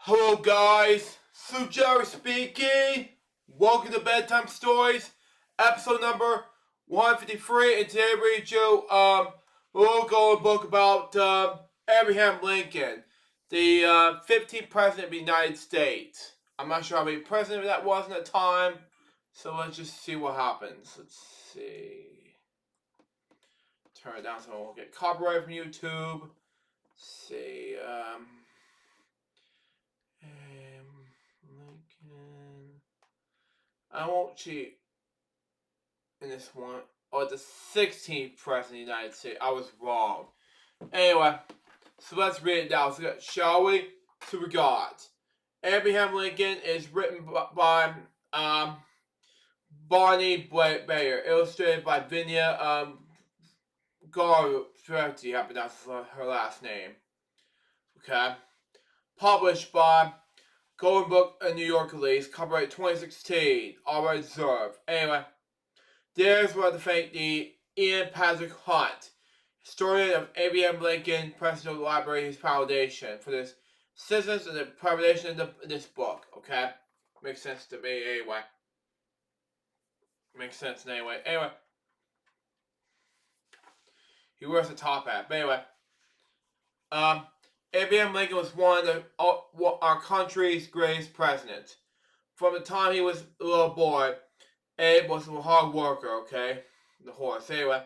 Hello guys, Sue Jerry speaking. Welcome to Bedtime Stories, episode number 153. And today we read you we'll go a book about Abraham Lincoln, the 15th president of the United States. I'm not sure how many presidents that was at the time, so let's just see what happens. Let's see. Turn it down so I won't get copyright from YouTube. Let's see. Lincoln. I won't cheat in this one. Or the 16th president of the United States. I was wrong. Anyway, so let's read it down. So, shall we? So we got Abraham Lincoln is written by Barney Bayer, illustrated by Vinia Garretti. I pronounce her last name. Okay. Published by Golden Book, a New York release, copyright 2016, all reserved. Anyway, there's where to thank the Ian Patrick Hunt, historian of Abraham Lincoln Presidential Library, his foundation for this assistance and the preparation of this book. Okay, makes sense to me anyway. Makes sense anyway. Anyway, he wears a top hat. But anyway, Abraham Lincoln was one of our country's greatest presidents. From the time he was a little boy, Abe was a hard worker, okay? The horse. Anyway,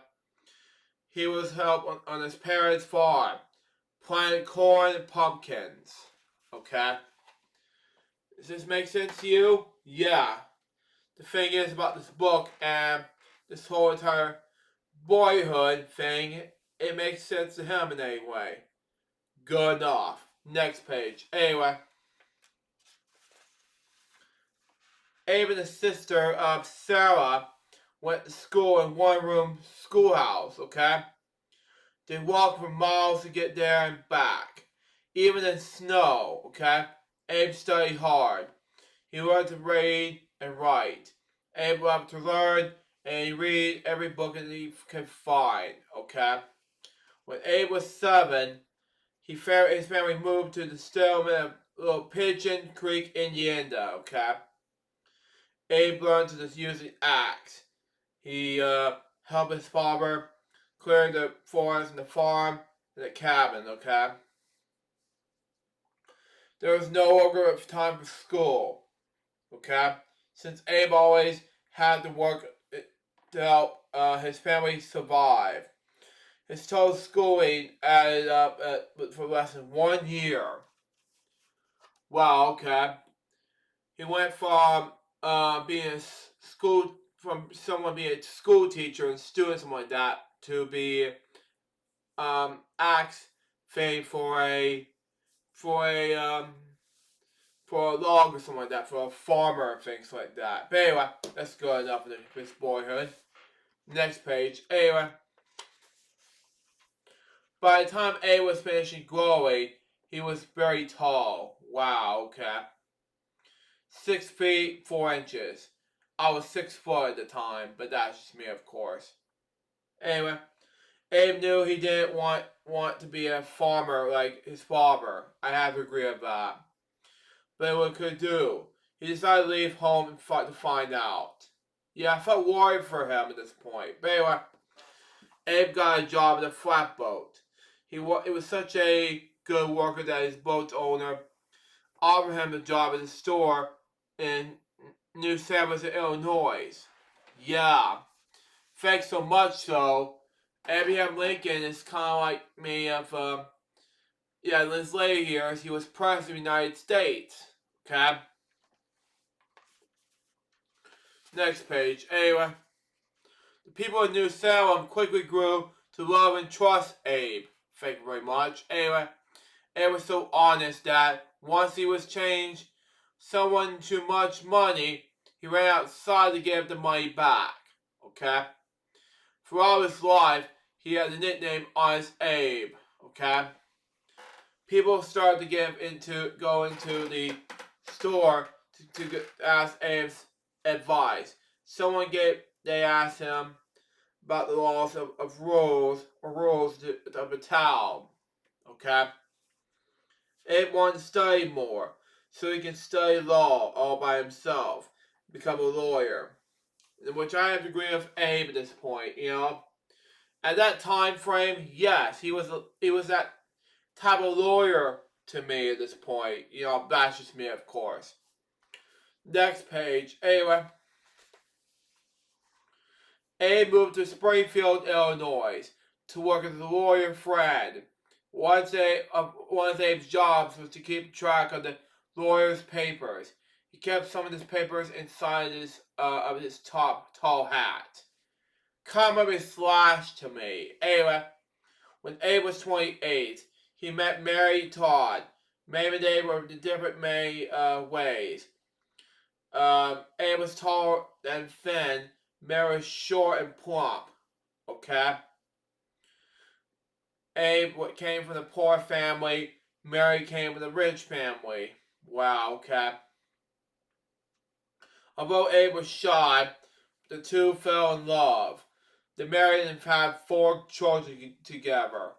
he was helped on his parents' farm, planting corn and pumpkins, okay? Does this make sense to you? Yeah. The thing is about this book and this whole entire boyhood thing, it makes sense to him in any way. Good enough. Next page. Anyway. Abe and his sister, Sarah, went to school in one-room schoolhouse, okay? They walked for miles to get there and back. Even in snow, okay? Abe studied hard. He learned to read and write. Abe loved to learn, and he read every book that he could find, okay? When Abe was 7, his family moved to the settlement of Little Pigeon Creek, Indiana, okay? Abe learned to just use an axe. He helped his father clear the forest and the farm and the cabin, okay? There was no longer time for school, okay? Since Abe always had to work to help his family survive. His total schooling added up for less than 1 year. Wow, okay. He went from someone being a school teacher and student, something like that, to be axe fame for a log or something like that, for a farmer, things like that. But anyway, that's good enough of his boyhood. Next page. Anyway, by the time A was finishing growing, he was very tall. Wow, okay. 6 feet 4 inches. I was 6 foot at the time, but that's just me, of course. Anyway, Abe knew he didn't want to be a farmer like his father. I have to agree with that. But what could do? He decided to leave home and to find out. Yeah, I felt worried for him at this point. But anyway, Abe got a job at a flatboat. He was such a good worker that his boat owner offered him a job at a store in New Savage, Illinois. Yeah. Thanks so much, so Abraham Lincoln is kind of like me of, in his later years, he was president of the United States. Okay? Next page. Anyway, the people of New Salem quickly grew to love and trust Abe. Thank you very much. Anyway, Abe was so honest that once he was changed someone too much money, he ran outside to give the money back. Okay? Throughout his life, he had the nickname Honest Abe. Okay? People started to go into the store to ask Abe's advice. They asked him about the laws of rules of the town. Okay? Abe wanted to study more. so he can study law all by himself, become a lawyer. Which I have to agree with Abe at this point, you know. At that time frame, yes, he was that type of lawyer to me at this point. You know, that's just me, of course. Next page. Anyway, Abe moved to Springfield, Illinois, to work as a lawyer friend. One of Abe's jobs was to keep track of the lawyer's papers. He kept some of his papers inside of his tall hat. Kind of a slash to me. Anyway, when Abe was 28, he met Mary Todd. Maybe they were in different ways. Abe was tall and thin. Mary was short and plump. Okay? Abe came from a poor family. Mary came from a rich family. Wow, okay. Although Abe was shy, the two fell in love. They married and had 4 children together.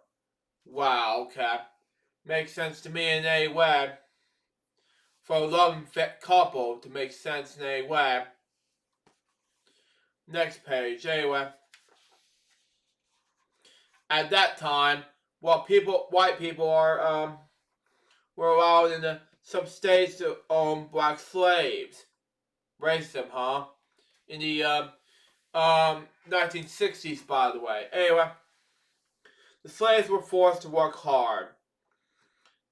Wow, okay. Makes sense to me in a way. For a loving fit couple to make sense in a way. Next page, anyway. At that time, while white people were allowed in some states to own black slaves. Racism, huh? In the 1960s, by the way. Anyway, the slaves were forced to work hard,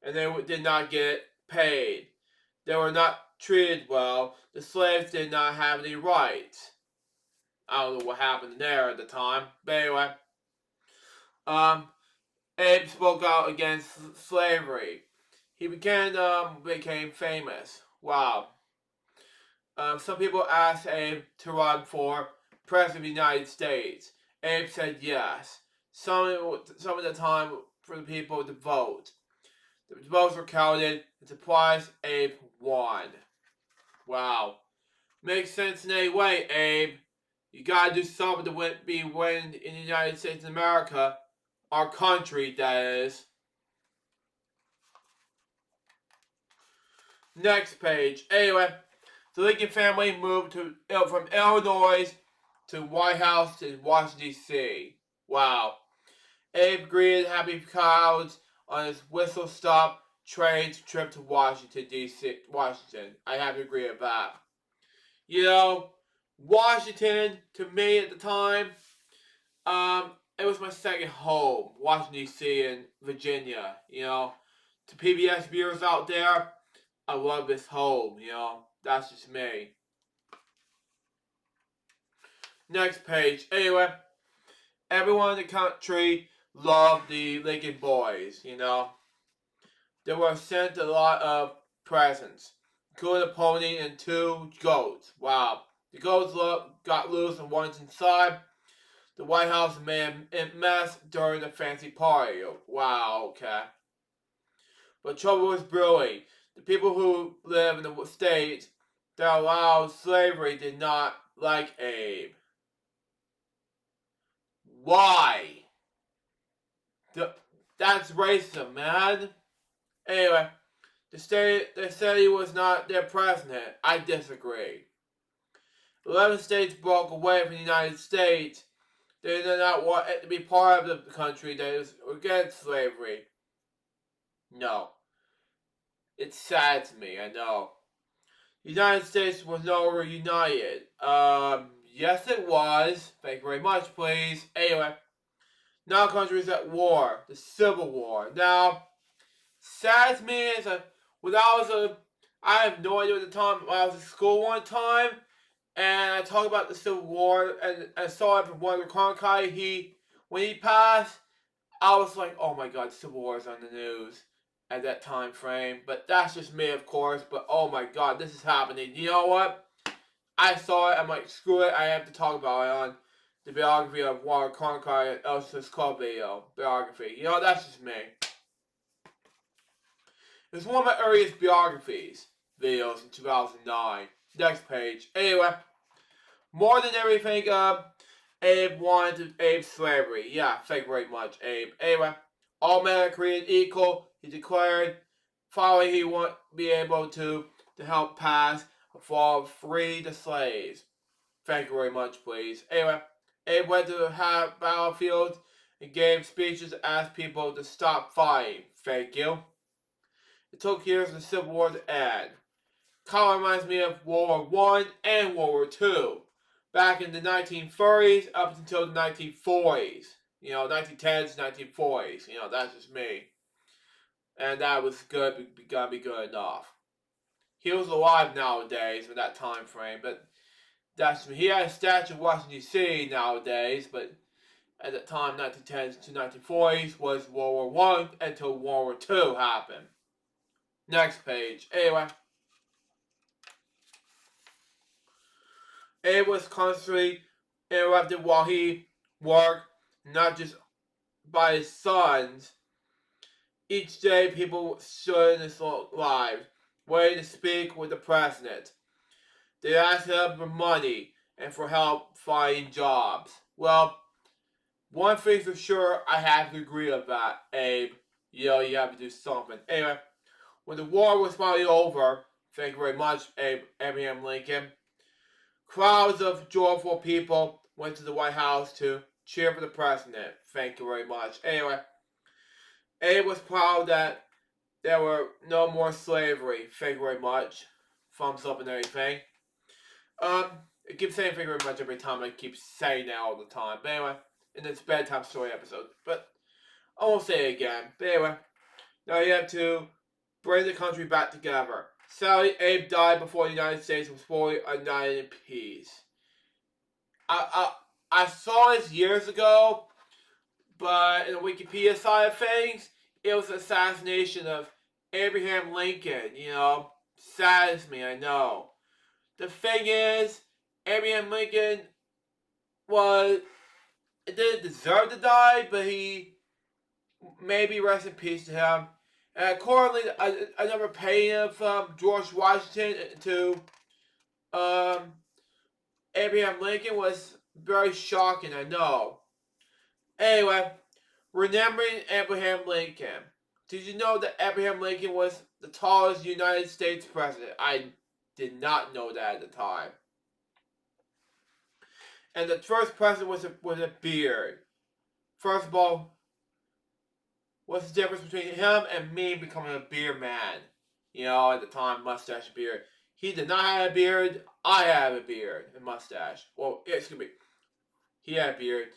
and they did not get paid. They were not treated well. The slaves did not have any rights. I don't know what happened there at the time, but anyway, Abe spoke out against slavery. He became famous. Wow. Some people asked Abe to run for president of the United States. Abe said yes. Some of the time for the people to vote. The votes were counted, and surprised Abe won. Wow. Makes sense in a way, Abe. You gotta do something to win in the United States of America. Our country, that is. Next page. Anyway, the Lincoln family moved from Illinois to White House in Washington, D.C. Wow. Abe greeted happy crowds on his whistle-stop train trip to Washington, D.C. Washington. I have to agree with that. You know, Washington, to me at the time, it was my second home. Washington, D.C. and Virginia, you know. To PBS viewers out there, I love this home, you know. That's just me. Next page. Anyway, everyone in the country loved the Lincoln Boys, you know. They were sent a lot of presents, including a pony and 2 goats. Wow. The goats got loose and once inside. The White House made a mess during the fancy party. Wow, okay. But trouble was brewing. The people who live in the states that allowed slavery did not like Abe. Why? That's racism, man. Anyway, they said he was not their president. I disagree. 11 states broke away from the United States. They did not want it to be part of the country that is against slavery. No. It's sad to me, I know. The United States was no longer united. Yes it was. Thank you very much, please. Anyway, now countries at war. The Civil War. Now, sad to me is I have no idea at the time, when I was in school one time, and I talked about the Civil War, and I saw it from Walter Cronkite. When he passed, I was like, oh my god, Civil War is on the news at that time frame. But that's just me, of course. But oh my god, this is happening. You know what? I saw it. I'm like, screw it. I have to talk about it on the biography of Walter Cronkite, Elsa's Club video biography. You know, that's just me. It's one of my earliest biographies videos in 2009. Next page. Anyway, more than everything, Abe wanted Abe slavery. Yeah, thank you very much, Abe. Anyway, all men are created equal, he declared. Finally, he would be able to help pass for free the slaves. Thank you very much, please. Anyway, Abe went to the battlefield and gave speeches to ask people to stop fighting. Thank you. It took years for the Civil War to end. Kind of reminds me of World War I and World War II. Back in the 1930s up until the 1940s. 1910s, 1940s. That's just me. And that was good, gotta be good enough. He was alive nowadays in that time frame, but that's he had a statue in Washington D.C. nowadays, but at the time, 1910s to 1940s was World War I until World War II happened. Next page. Anyway, Abe was constantly interrupted while he worked, not just by his sons. Each day, people stood in his lives, waiting to speak with the president. They asked him for money and for help finding jobs. Well, one thing for sure, I have to agree with that, Abe. You have to do something. Anyway, when the war was finally over, thank you very much, Abraham Lincoln, crowds of joyful people went to the White House to cheer for the president. Thank you very much. Anyway, Abe was proud that there were no more slavery. Thank you very much. Thumbs up and everything. I keep saying thank you very much every time. I keep saying that all the time. But anyway, in this bedtime story episode. But I won't say it again. But anyway, now you have to bring the country back together. Sadly, Abe died before the United States was fully united in peace. I saw this years ago, but in the Wikipedia side of things, it was an assassination of Abraham Lincoln. Saddens me, I know. The thing is, Abraham Lincoln didn't deserve to die, but he maybe rest in peace to him. And accordingly, another painting from George Washington to Abraham Lincoln was very shocking, I know. Anyway, remembering Abraham Lincoln. Did you know that Abraham Lincoln was the tallest United States president? I did not know that at the time. And the first president was a beard. First of all, what's the difference between him and me becoming a beard man? At the time, mustache and beard. He did not have a beard. I have a beard and mustache. Well, excuse me. He had a beard.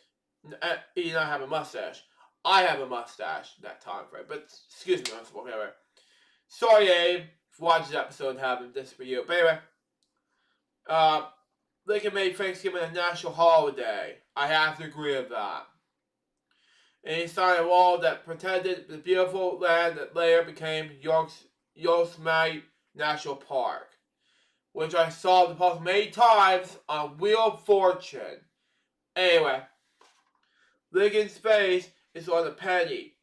He did not have a mustache. I have a mustache that time frame. But excuse me, whatever. Sorry, Abe, for watching this episode and having this for you. But anyway, Lincoln made Thanksgiving a national holiday. I have to agree with that. And he signed a law that protected the beautiful land that later became Yosemite National Park, which I saw the post many times on Wheel of Fortune. Anyway, Lincoln's face is on a penny,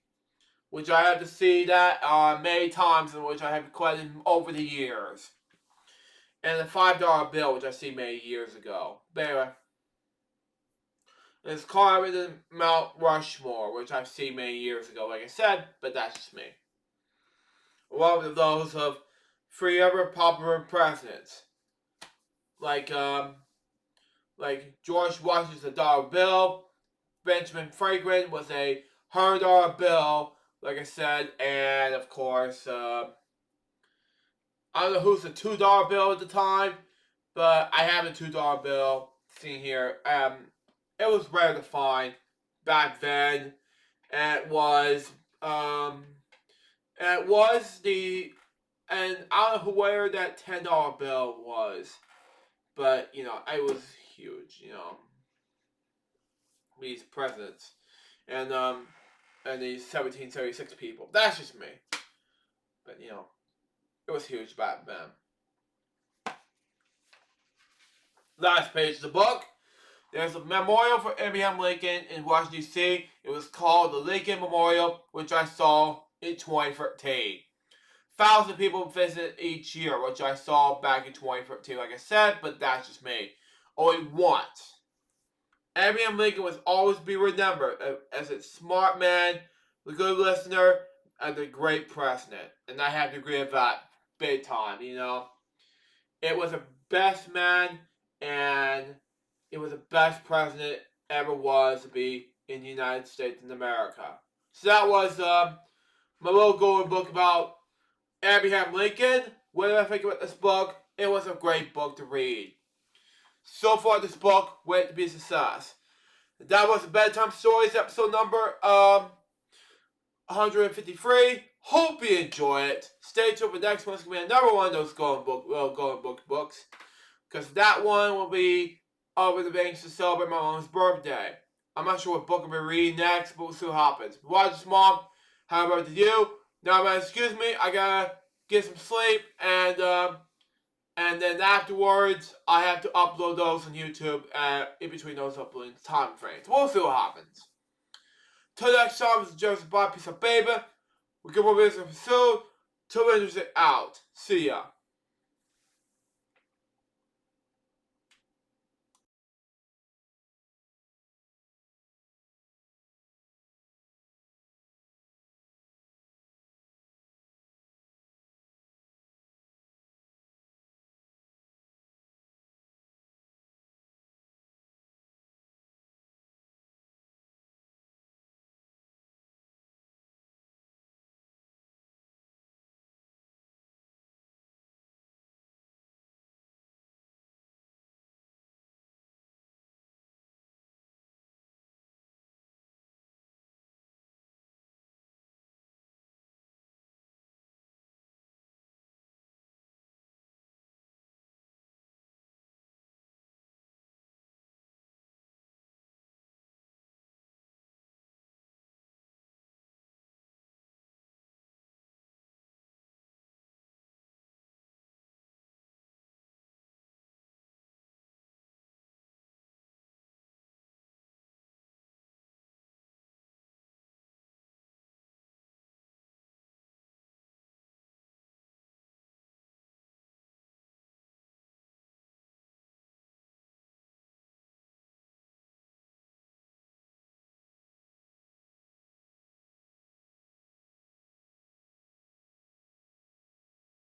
which I have to see that many times, and which I have collected over the years. And the $5 bill, which I see many years ago. But anyway, it's carved in Mount Rushmore, which I've seen many years ago, like I said, but that's just me. Along with those of 3 other popular presidents, like George Washington's $1 bill, Benjamin Franklin was a $100 bill, like I said, and of course, I don't know who's the $2 bill at the time, but I have a $2 bill seen here. It was rare to find back then, and it was and I don't know where that $10 bill was, but it was huge. These presidents and these 1776 people. That's just me, but it was huge back then. Last page of the book. There's a memorial for Abraham Lincoln in Washington, D.C. It was called the Lincoln Memorial, which I saw in 2013. Thousands of people visit each year, which I saw back in 2013, like I said, but that's just me. Only once. Abraham Lincoln will always be remembered as a smart man, a good listener, as a great president, and I have to agree with that big time. It was the best man, and it was the best president ever was to be in the United States of America. So that was my little golden book about Abraham Lincoln. What did I think about this book? It was a great book to read. So far, this book went to be a success. That was the Bedtime Stories episode number 153. Hope you enjoy it. Stay tuned for the next one. It's going to be another one of those golden book books. Because that one will be over the banks to celebrate my mom's birthday. I'm not sure what book I'll be reading next, but we'll see what happens. Watch this, Mom. Happy birthday to you. Now, man, excuse me. I gotta get some sleep, and then afterwards, I have to upload those on YouTube. In between those uploading time frames, we'll see what happens. Till next time, this is Joseph Bob. Peace out, baby. We'll get more business soon. Till Wednesday out. See ya.